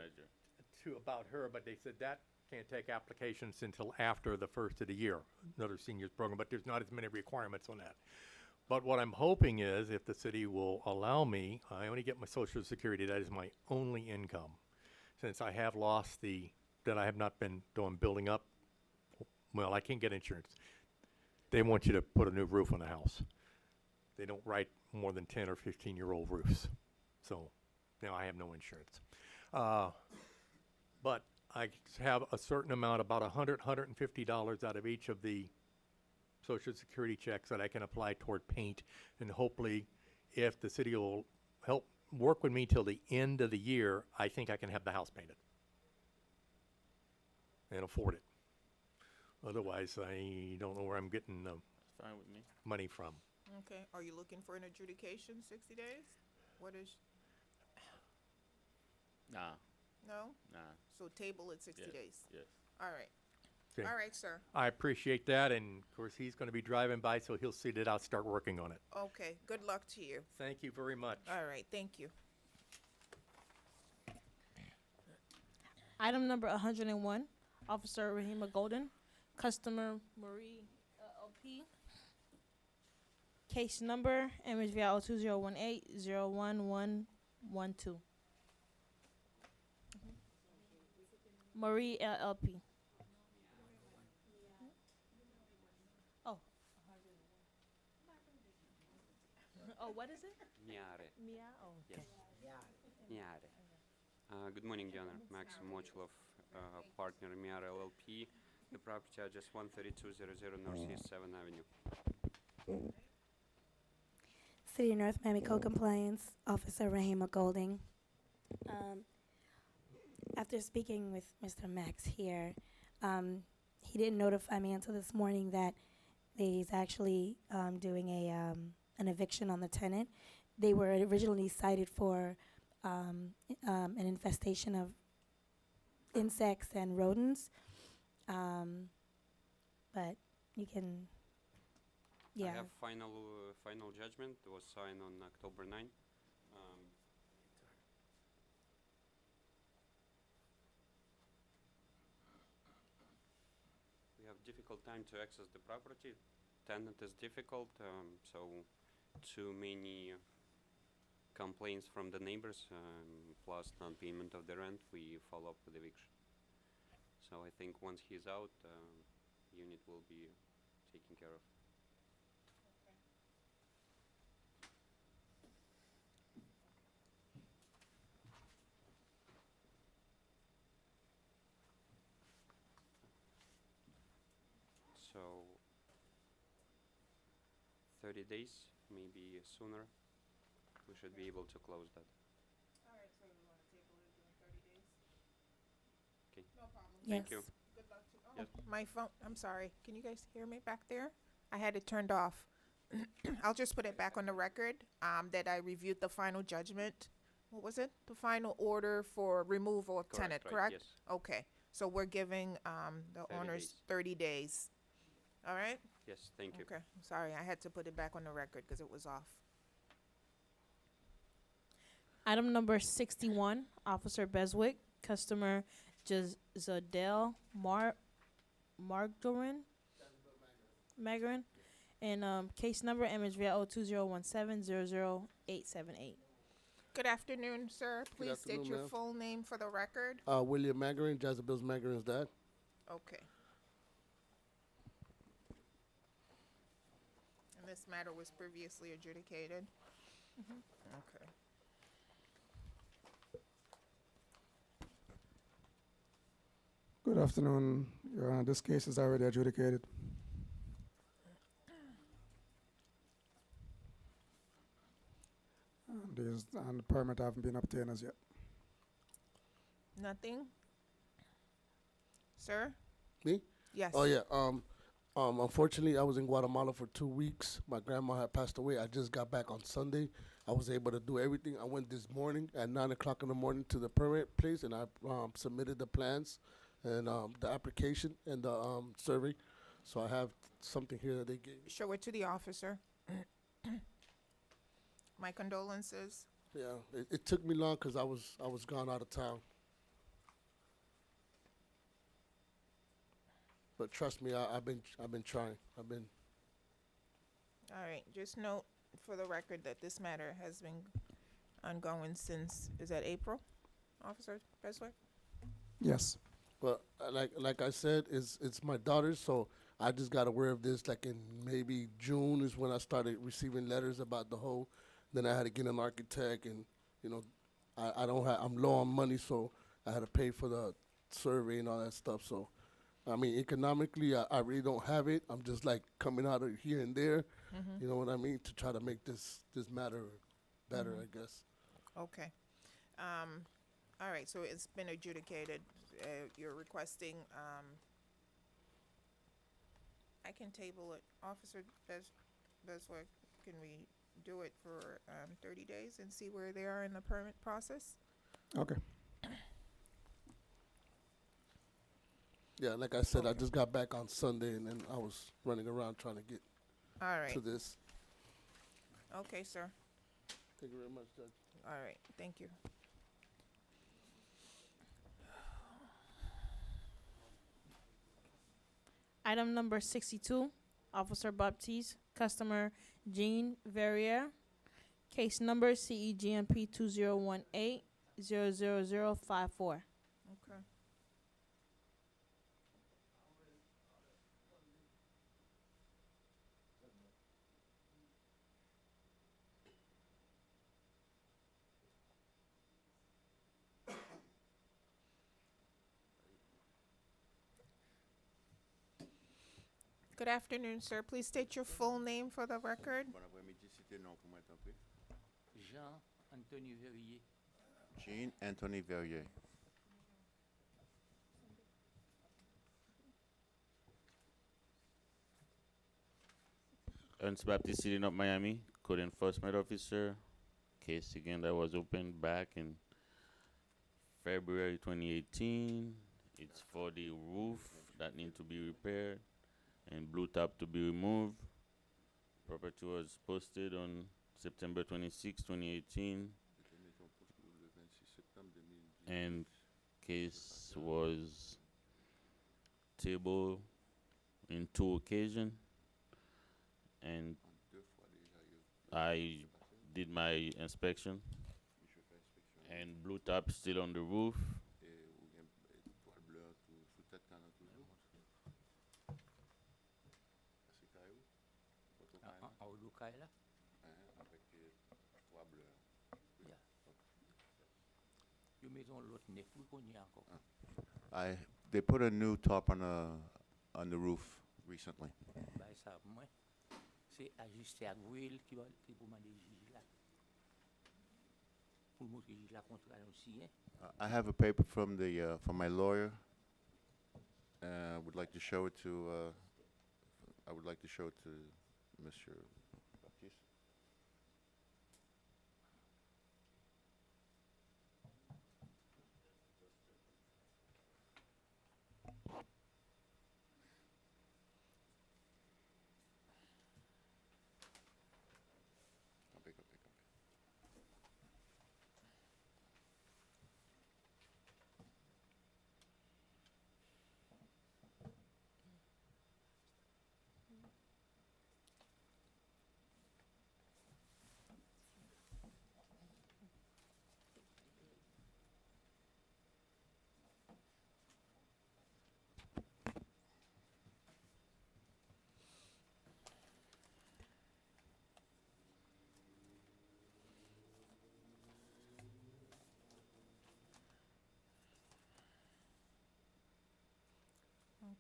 About her, but they said that can't take applications until after the first of the year, another seniors program, but there's not as many requirements on that. But what I'm hoping is, if the city will allow me, I only get my Social Security, that is my only income. Since I have lost that I have not been doing building up, well, I can't get insurance. They want you to put a new roof on the house. They don't write more than 10 or 15-year-old roofs. So now I have no insurance. But I have a certain amount, about $100, $150 out of each of the Social Security checks that I can apply toward paint. And hopefully, if the city will help work with me till the end of the year, I think I can have the house painted and afford it. Otherwise, I don't know where I'm getting the Fine with me. money from. Okay, are you looking for an adjudication, 60 days? What is, Nah, no? nah. So table it 60 Yes, days? yes. All right. Okay. All right, sir. I appreciate that, and of course, he's going to be driving by, so he'll see that I'll start working on it. Okay, good luck to you. Thank you very much. All right, thank you. Item number 101, Officer Rahima Golden, customer Marie LP. Case number MHVI 2018-01112. Marie LLP. Oh. Oh, what is it? Miare. Mia? Oh, okay. Miare. Good morning, Your Honor. Max Mochilov, partner Miare LLP. The property address 13200 Northeast 7th Avenue. City of North Miami Code Compliance Officer Rahima Golding. After speaking with Mr. Max here, he didn't notify me until this morning that he's actually doing an eviction on the tenant. They were originally cited for an infestation of insects and rodents, but you can, yeah. I have final judgment. It was signed on October 9th. We have difficult time to access the property. Tenant is difficult, so too many complaints from the neighbors, plus non-payment of the rent. We follow up with eviction. So I think once he's out, unit will be taken care of. So 30 days, maybe sooner, we should be able to close that. All right, so we want to table it in 30 days? Okay. No problem. Thank you. Good luck to, Yes. My phone, I'm sorry. Can you guys hear me back there? I had it turned off. I'll just put it back on the record, that I reviewed the final judgment. What was it? The final order for removal of tenant, right, correct? yes. Okay, so we're giving, the 30 owners days. 30 days. All right? Yes, thank you. Okay, sorry, I had to put it back on the record because it was off. Item number 61, Officer Beswick, customer Zadell Margarin, and case number MHVI 2017-00878. Good afternoon, sir. Good Please state afternoon, your ma'am. full name for the record. William Magarin, Jezebel's Magarin's dad. Okay. And this matter was previously adjudicated? Okay. Good afternoon, Your Honor. This case is already adjudicated. And the permit haven't been obtained as yet. Nothing? Sir? Me? Yes. Oh yeah. Unfortunately, I was in Guatemala for 2 weeks. My grandma had passed away. I just got back on Sunday. I was able to do everything. I went this morning at 9 o'clock in the morning to the permit place, and I submitted the plans and the application and the survey. So I have something here that they gave me. Show it to the officer. My condolences. Yeah, it took me long because I was gone out of town. But trust me, I've been trying. All right, just note for the record that this matter has been ongoing since, is that April, Officer Beswick? Yes. Well, like I said, it's my daughter's, so I just got aware of this like in maybe June is when I started receiving letters about the whole. Then I had to get an architect, and I'm low on money, so I had to pay for the survey and all that stuff. So, I mean, economically, I really don't have it. I'm just like coming out of here and there, Mhm. you know what I mean, to try to make this matter better, Mhm. I guess. Okay. All right, so it's been adjudicated. You're requesting, I can table it. Officer Beswick, can we do it for 30 days and see where they are in the permit process? Okay. Yeah, like I said, I just got back on Sunday, and then I was running around trying to get All right. to this. Okay, sir. Thank you very much, Judge. All right, thank you. Item number 62, Officer Baptiste, customer Jean Verrier. Case number CEGMP 2018-00054. Okay. Good afternoon, sir. Please state your full name for the record. Jean-Anthony Verrier. Jean Anthony Verrier. Ernst Baptiste, City of Miami, Code Enforcement Officer. Case again that was opened back in February 2018. It's for the roof that need to be repaired and blue top to be removed. Property was posted on September 26, 2018. And case was tabled in 2 occasions. And I did my inspection. And blue top still on the roof. En haut du caille, là? Yeah. Yo mettons l'autre nef, oui, qu'on y a encore. They put a new top on the roof recently. Bah, ça, moi, c'est ajusté à Gouil qui va pour demander juge là. Pour montrer juge là contre aussi, hein. I have a paper from my lawyer. Would like to show it to. I would like to show it to Mr. Baptiste.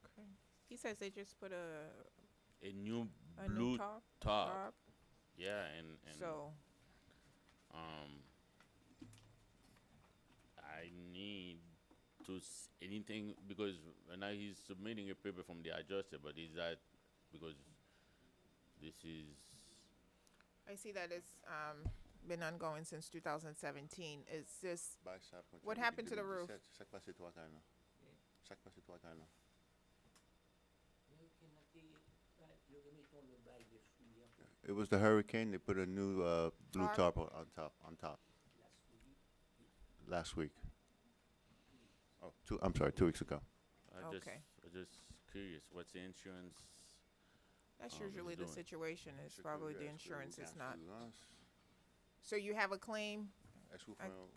Okay. He says they just put a new a blue new top. top. Yeah, and So I need to anything because when he's submitting a paper from the adjuster, but is that because this is I see that it's been ongoing since 2017. Is this what happened to the roof? It was the hurricane. They put a new blue top on top. Last week. Oh, I'm sorry, 2 weeks ago. I'm just curious. What's the insurance? That's is usually the doing? situation. Is probably the insurance is not. So you have a claim. I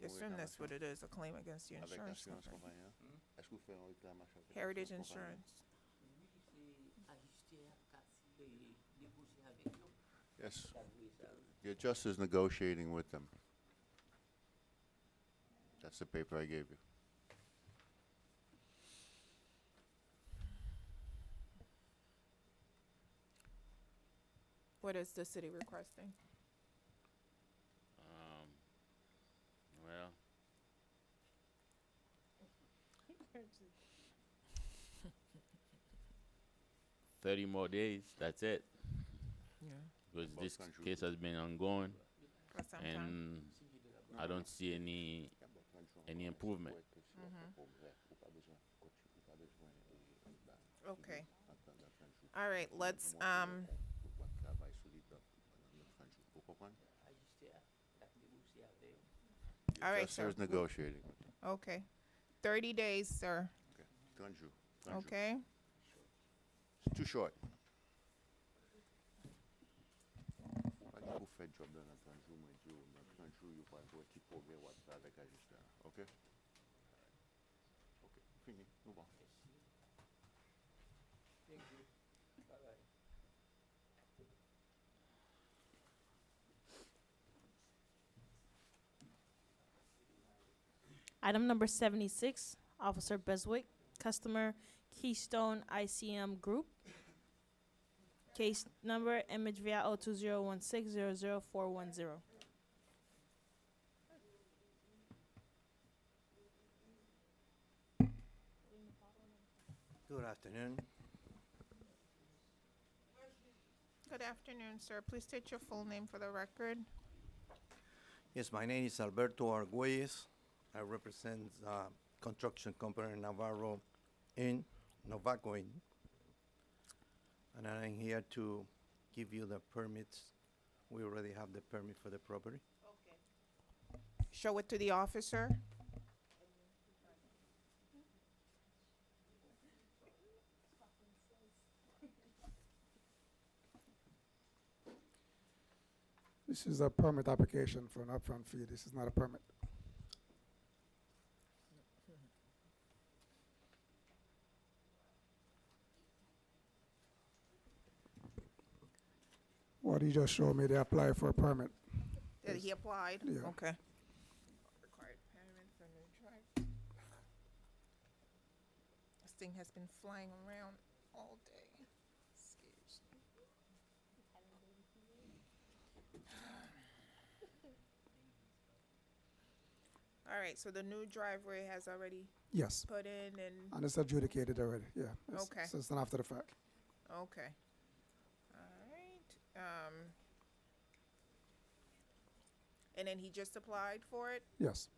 assume that's what it is. A claim against your insurance company. Heritage Insurance. Yes. The adjuster's negotiating with them. That's the paper I gave you. What is the city requesting? Well, 30 more days. That's it. Yeah. Because this case has been ongoing, For some and time. I don't see any improvement. Okay. All right, let's, all right, sir. Adjuster's negotiating. Okay. 30 days, sir. Tanju. Okay? It's too short. Vous faites job dans la Tanju, moi, Dieu, dans la Tanju, you parle de petit progrès, what, avec ajusteur. OK? OK, fini, nous bon. Thank you. Bye-bye. Item number 76, Officer Beswick, customer Keystone ICM Group. Case number MHVI 02016000410. Good afternoon. Good afternoon, sir. Please state your full name for the record. Yes, my name is Alberto Argüelles. I represent construction company Navarro in Novaco Inc. And I'm here to give you the permits. We already have the permit for the property. Show it to the officer. This is a permit application for an upfront fee. This is not a permit. What he just showed me, they apply for a permit. That he applied? Yeah. Okay. Required payment for new drive. This thing has been flying around all day. Excuse me. All right, so the new driveway has already Yes. put in And it's adjudicated already, yeah. Okay. So it's not after the fact. Okay. All right. And then he just applied for it? Yes.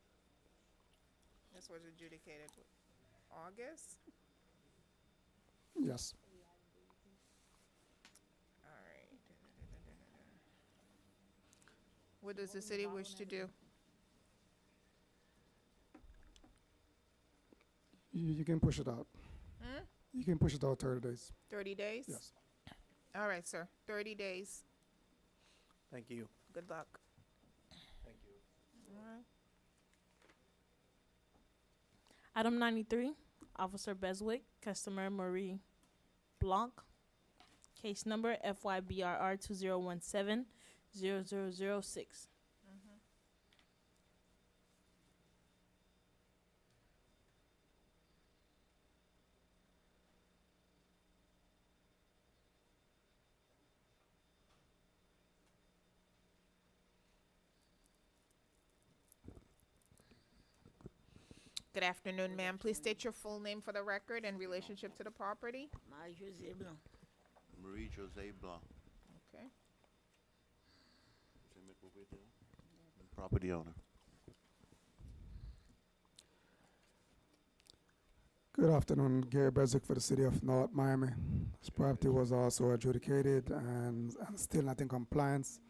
This was adjudicated August? Yes. All right. What does the city wish to do? You can push it out. Hmm? You can push it out 30 days. 30 days? Yes. All right, sir. 30 days. Thank you. Good luck. Thank you. All right. Item 93, Officer Beswick, customer Marie Blanc. Case number FYBRR 2017-0006. Good afternoon, ma'am. Please state your full name for the record and relationship to the property. Marie-Josée Blanc. Okay. Property owner. Good afternoon, Gary Beswick for the city of North Miami. This property was also adjudicated and still not in compliance.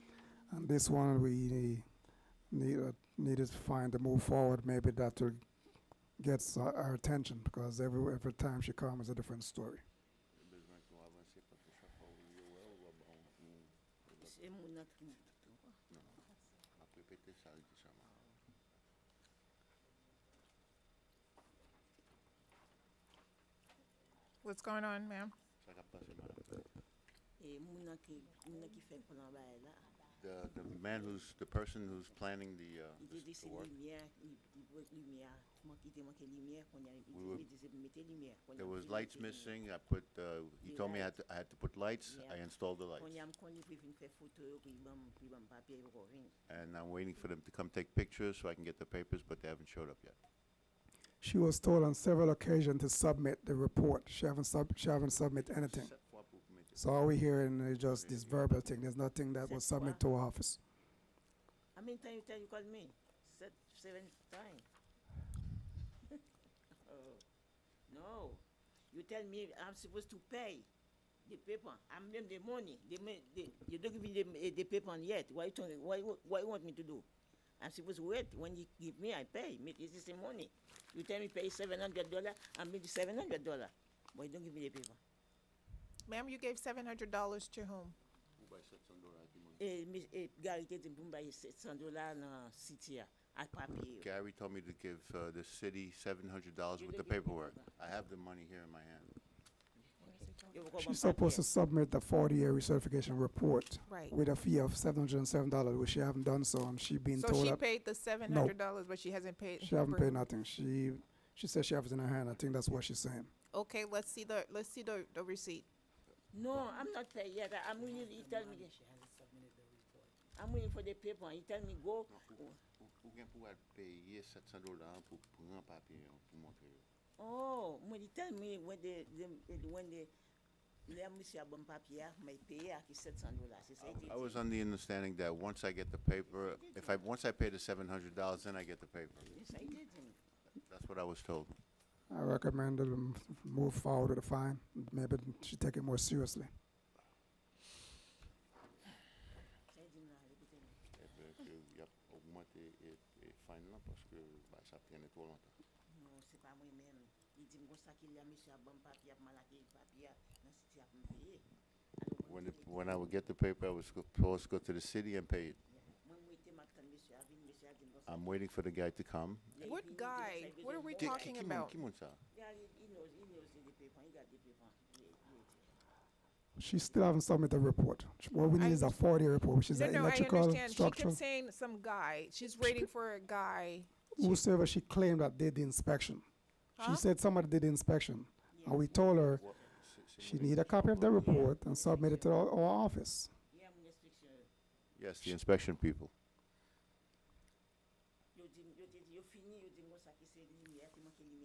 And this one we needed to find to move forward. Maybe that will get our attention because every time she comes, it's a different story. What's going on, ma'am? The man the person who's planning the work. There was lights missing. He told me I had to put lights. I installed the lights. And I'm waiting for them to come take pictures so I can get the papers, but they haven't showed up yet. She was told on several occasions to submit the report. She haven't submitted anything. So all we hearing is just this verbal thing. There's nothing that was submitted to our office. How many times you called me? 7 times. Oh, no. You tell me I'm supposed to pay the paper. I'm them the money. You don't give me the paper yet. Why you want me to do? I'm supposed to wait. When you give me, I pay. This is the money. You tell me pay $700. I'm paying $700. But you don't give me the paper. Ma'am, you gave $700 to whom? Gary te mbumba $700 na city at papier. Gary told me to give the city $700 with the paperwork. I have the money here in my hand. She's supposed to submit the 40-year recertification report Right. with a fee of $707, which she haven't done so, and she been So told she that paid the $700, but she hasn't paid. she haven't her- paid nothing. She says she has it in her hand. I think that's what she's saying. Okay, let's see the receipt. No, I'm not paid yet. I'm waiting. He tell me. I'm waiting for the paper. He tell me go. Ou gen pou al paye $700 pou pran papier pou montre yo. Oh, when he tell me when let me see a bon papier, my pay $700. I was on the understanding that once I get the paper, once I pay the $700, then I get the paper. Yes, I did. That's what I was told. I recommend them move forward with a fine. Maybe she take it more seriously. Il a augmenté et fine là parce que ça prenait trop longtemps. Non, c'est pas moi-même. Il dit moi ça qu'il y a monsieur a bon papier, malaki papier, dans city a me payer. When I would get the paper, I was supposed to go to the city and pay it. I'm waiting for the guy to come. What guy? What are we talking Qui about? monte ça? He knows the paper. He got the paper. She still haven't submitted the report. What we need is a 40-year report, which is No, an no, I electrical, understand. She structural. kept saying some guy. She's waiting for a guy. Whosoever she claimed that did the inspection. Huh? She said somebody did the inspection. And we told her she need a copy of the report and submit it to our office. Yes, the inspection people.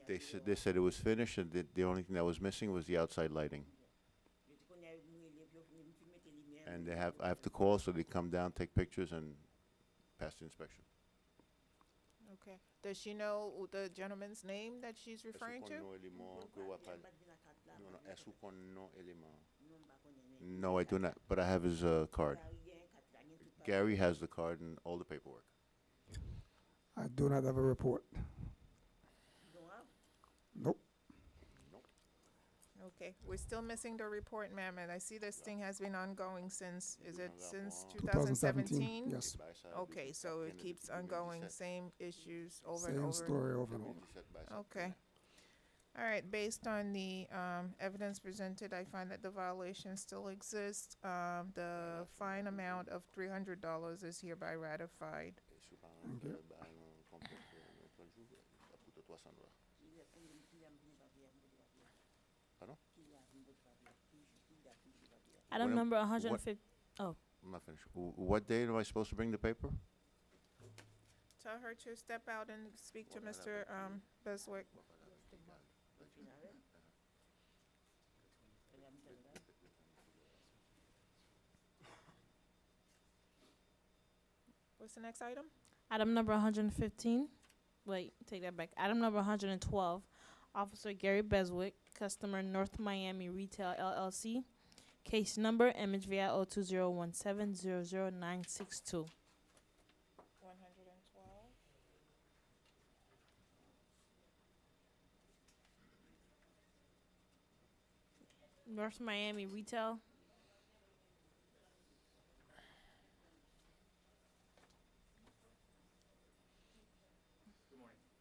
They said it was finished, and the only thing that was missing was the outside lighting. And I have to call, so they come down, take pictures, and pass the inspection. Okay. Does she know the gentleman's name that she's referring to? No, I do not, but I have his card. Gary has the card and all the paperwork. I do not have a report. Nope. Okay, we're still missing the report, ma'am, and I see this thing has been ongoing since, is it since 2017? 2017? Yes. Okay, so it keeps ongoing, same issues over and Same over. story over and over. Okay. All right, based on the evidence presented, I find that the violation still exists. The fine amount of $300 is hereby ratified. Thank you. Item When- number what- 150. Oh. I'm not finished. What day am I supposed to bring the paper? Tell her to step out and speak to Mr. Beswick. What's the next item? Item number 115. Wait, take that back. Item number 112. Officer Gary Beswick, customer North Miami Retail LLC. Case number MHVI 02017000962. 112. North Miami Retail.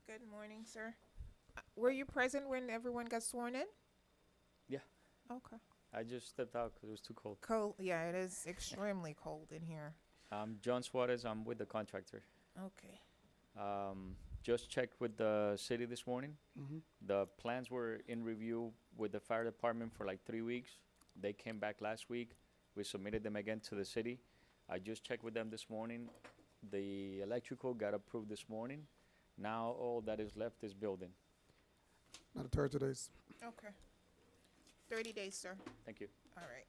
Good morning, sir. Were you present when everyone got sworn in? Yeah. Okay. I just stepped out because it was too cold. Cold, yeah, it is extremely cold in here. John Suarez, I'm with the contractor. Okay. Just checked with the city this morning. Mhm. The plans were in review with the fire department for like 3 weeks. They came back last week. We submitted them again to the city. I just checked with them this morning. The electrical got approved this morning. Now all that is left is building. Not 30 days. Okay. 30 days, sir. Thank you. All right.